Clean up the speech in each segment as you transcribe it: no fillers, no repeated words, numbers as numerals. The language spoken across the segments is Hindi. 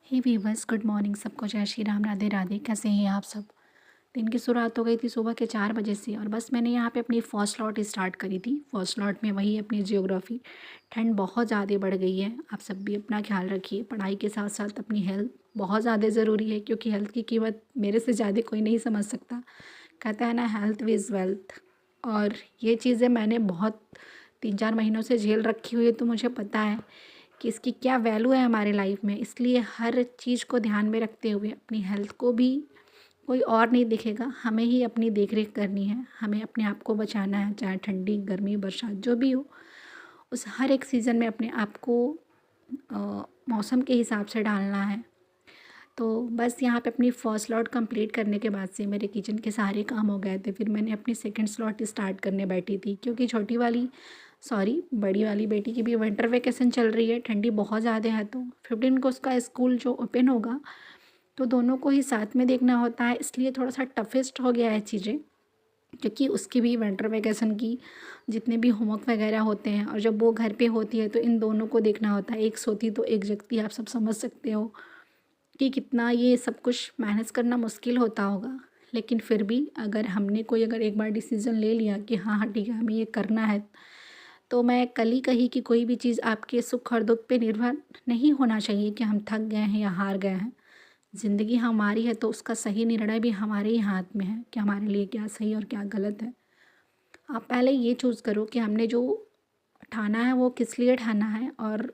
हे वीवर्स, गुड मॉर्निंग। सबको जय श्री राम, राधे राधे। कैसे हैं आप सब? दिन की शुरुआत हो गई थी सुबह के 4 बजे से और बस मैंने यहाँ पे अपनी फर्स्ट स्लॉट स्टार्ट करी थी। फर्स्ट स्लॉट में वही अपनी जियोग्राफी। ठंड बहुत ज़्यादा बढ़ गई है, आप सब भी अपना ख्याल रखिए। पढ़ाई के साथ साथ अपनी हेल्थ बहुत ज़्यादा ज़रूरी है, क्योंकि हेल्थ की कीमत मेरे से ज़्यादा कोई नहीं समझ सकता। कहता है ना, हेल्थ इज़ वेल्थ। और ये चीज़ें मैंने बहुत 3-4 महीनों से झेल रखी हुई है, तो मुझे पता है कि इसकी क्या वैल्यू है हमारे लाइफ में। इसलिए हर चीज़ को ध्यान में रखते हुए अपनी हेल्थ को भी कोई और नहीं देखेगा, हमें ही अपनी देख रेख करनी है। हमें अपने आप को बचाना है, चाहे ठंडी गर्मी बरसात जो भी हो। उस हर एक सीज़न में अपने आप को मौसम के हिसाब से डालना है। तो बस यहाँ पे अपनी फर्स्ट स्लॉट कंप्लीट करने के बाद से मेरे किचन के सारे काम हो गए थे। फिर मैंने अपनी सेकंड स्लॉट स्टार्ट करने बैठी थी, क्योंकि बड़ी वाली बेटी की भी विंटर वैकेशन चल रही है। ठंडी बहुत ज़्यादा है, तो 15 को उसका स्कूल जो ओपन होगा, तो दोनों को ही साथ में देखना होता है। इसलिए थोड़ा सा टफेस्ट हो गया है चीज़ें, क्योंकि उसकी भी विंटर वैकेशन की जितने भी होमवर्क वगैरह होते हैं, और जब वो घर पे होती है तो इन दोनों को देखना होता है। एक सोती तो एक जगती। आप सब समझ सकते हो कि कितना ये सब कुछ मैनेज करना मुश्किल होता होगा। लेकिन फिर भी अगर एक बार डिसीज़न ले लिया कि हाँ हाँ ठीक है, हमें ये करना है, तो मैं कल ही कही कि कोई भी चीज़ आपके सुख और दुख पे निर्भर नहीं होना चाहिए कि हम थक गए हैं या हार गए हैं। ज़िंदगी हमारी है, तो उसका सही निर्णय भी हमारे ही हाथ में है कि हमारे लिए क्या सही और क्या गलत है। आप पहले ये चूज़ करो कि हमने जो ठाना है वो किस लिए ठाना है, और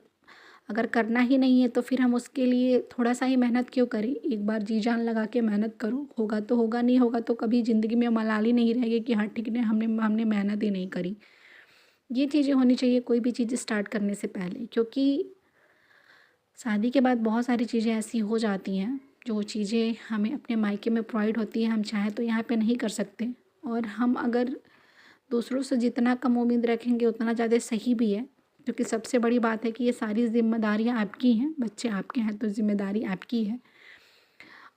अगर करना ही नहीं है तो फिर हम उसके लिए थोड़ा सा ही मेहनत क्यों करें। एक बार जी जान लगा के मेहनत करो, होगा तो होगा, नहीं होगा तो कभी ज़िंदगी में मलाल ही नहीं रहेगी कि हाँ ठीक है, हमने हमने मेहनत ही नहीं करी। ये चीज़ें होनी चाहिए कोई भी चीज़ स्टार्ट करने से पहले, क्योंकि शादी के बाद बहुत सारी चीज़ें ऐसी हो जाती हैं जो चीज़ें हमें अपने मायके में प्रोवाइड होती है, हम चाहें तो यहाँ पे नहीं कर सकते। और हम अगर दूसरों से जितना कम उम्मीद रखेंगे उतना ज़्यादा सही भी है, क्योंकि सबसे बड़ी बात है कि ये सारी जिम्मेदारियाँ आपकी हैं। बच्चे आपके हैं तो जिम्मेदारी आपकी है।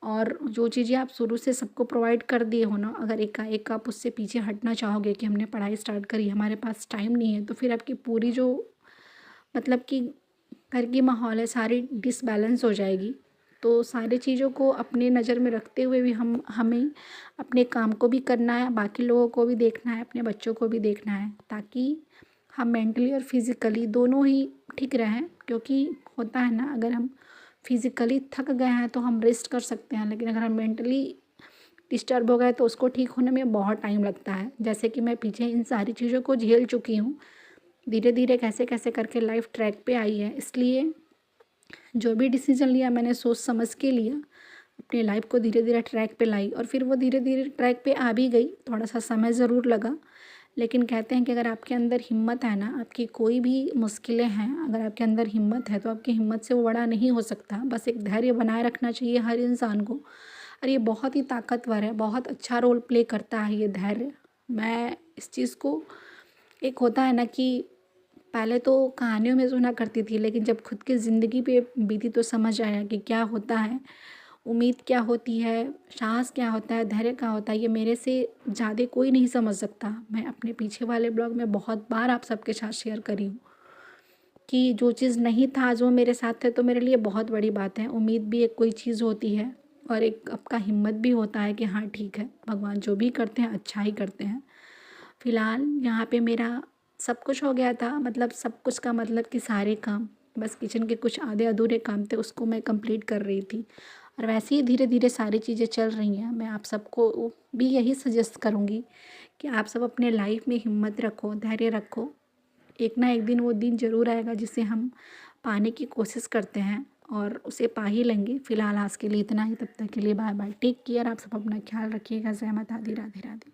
और जो चीज़ें आप शुरू से सबको प्रोवाइड कर दिए हो ना, अगर एकाएक आप उससे पीछे हटना चाहोगे कि हमने पढ़ाई स्टार्ट करी, हमारे पास टाइम नहीं है, तो फिर आपकी पूरी जो मतलब कि घर की माहौल है सारी डिसबैलेंस हो जाएगी। तो सारी चीज़ों को अपने नज़र में रखते हुए भी हमें अपने काम को भी करना है, बाकी लोगों को भी देखना है, अपने बच्चों को भी देखना है, ताकि हम मेंटली और फिज़िकली दोनों ही ठीक रहें। क्योंकि होता है ना, अगर हम फिज़िकली थक गए हैं तो हम रेस्ट कर सकते हैं, लेकिन अगर हम मेंटली डिस्टर्ब हो गए तो उसको ठीक होने में बहुत टाइम लगता है। जैसे कि मैं पीछे इन सारी चीज़ों को झेल चुकी हूँ, धीरे धीरे कैसे कैसे करके लाइफ ट्रैक पे आई है। इसलिए जो भी डिसीज़न लिया मैंने सोच समझ के लिया, अपनी लाइफ को धीरे धीरे ट्रैक पे लाई, और फिर वो धीरे धीरे ट्रैक पे आ भी गई। थोड़ा सा समय ज़रूर लगा, लेकिन कहते हैं कि अगर आपके अंदर हिम्मत है ना, आपकी कोई भी मुश्किलें हैं, अगर आपके अंदर हिम्मत है तो आपकी हिम्मत से वो बड़ा नहीं हो सकता। बस एक धैर्य बनाए रखना चाहिए हर इंसान को, और ये बहुत ही ताकतवर है, बहुत अच्छा रोल प्ले करता है ये धैर्य। मैं इस चीज़ को, एक होता है ना कि पहले तो कहानियों में सुना करती थी, लेकिन जब खुद की ज़िंदगी पे बीती तो समझ आया कि क्या होता है, उम्मीद क्या होती है, साहस क्या होता है, धैर्य क्या होता है। ये मेरे से ज़्यादा कोई नहीं समझ सकता। मैं अपने पीछे वाले ब्लॉग में बहुत बार आप सबके साथ शेयर करी हूँ कि जो चीज़ नहीं था आज वो मेरे साथ है, तो मेरे लिए बहुत बड़ी बात है। उम्मीद भी एक कोई चीज़ होती है, और एक आपका हिम्मत भी होता है कि हाँ ठीक है, भगवान जो भी करते हैं अच्छा ही करते हैं। फ़िलहाल यहाँ पे मेरा सब कुछ हो गया था, मतलब सब कुछ का मतलब कि सारे काम, बस किचन के कुछ आधे अधूरे काम थे, उसको मैं कंप्लीट कर रही थी। और वैसे ही धीरे धीरे सारी चीज़ें चल रही हैं। मैं आप सबको भी यही सजेस्ट करूँगी कि आप सब अपने लाइफ में हिम्मत रखो, धैर्य रखो। एक ना एक दिन वो दिन ज़रूर आएगा जिसे हम पाने की कोशिश करते हैं, और उसे पा ही लेंगे। फ़िलहाल आज के लिए इतना ही, तब तक के लिए बाय बाय, टेक केयर। आप सब अपना ख्याल रखिएगा। जय माता दी, राधे राधे।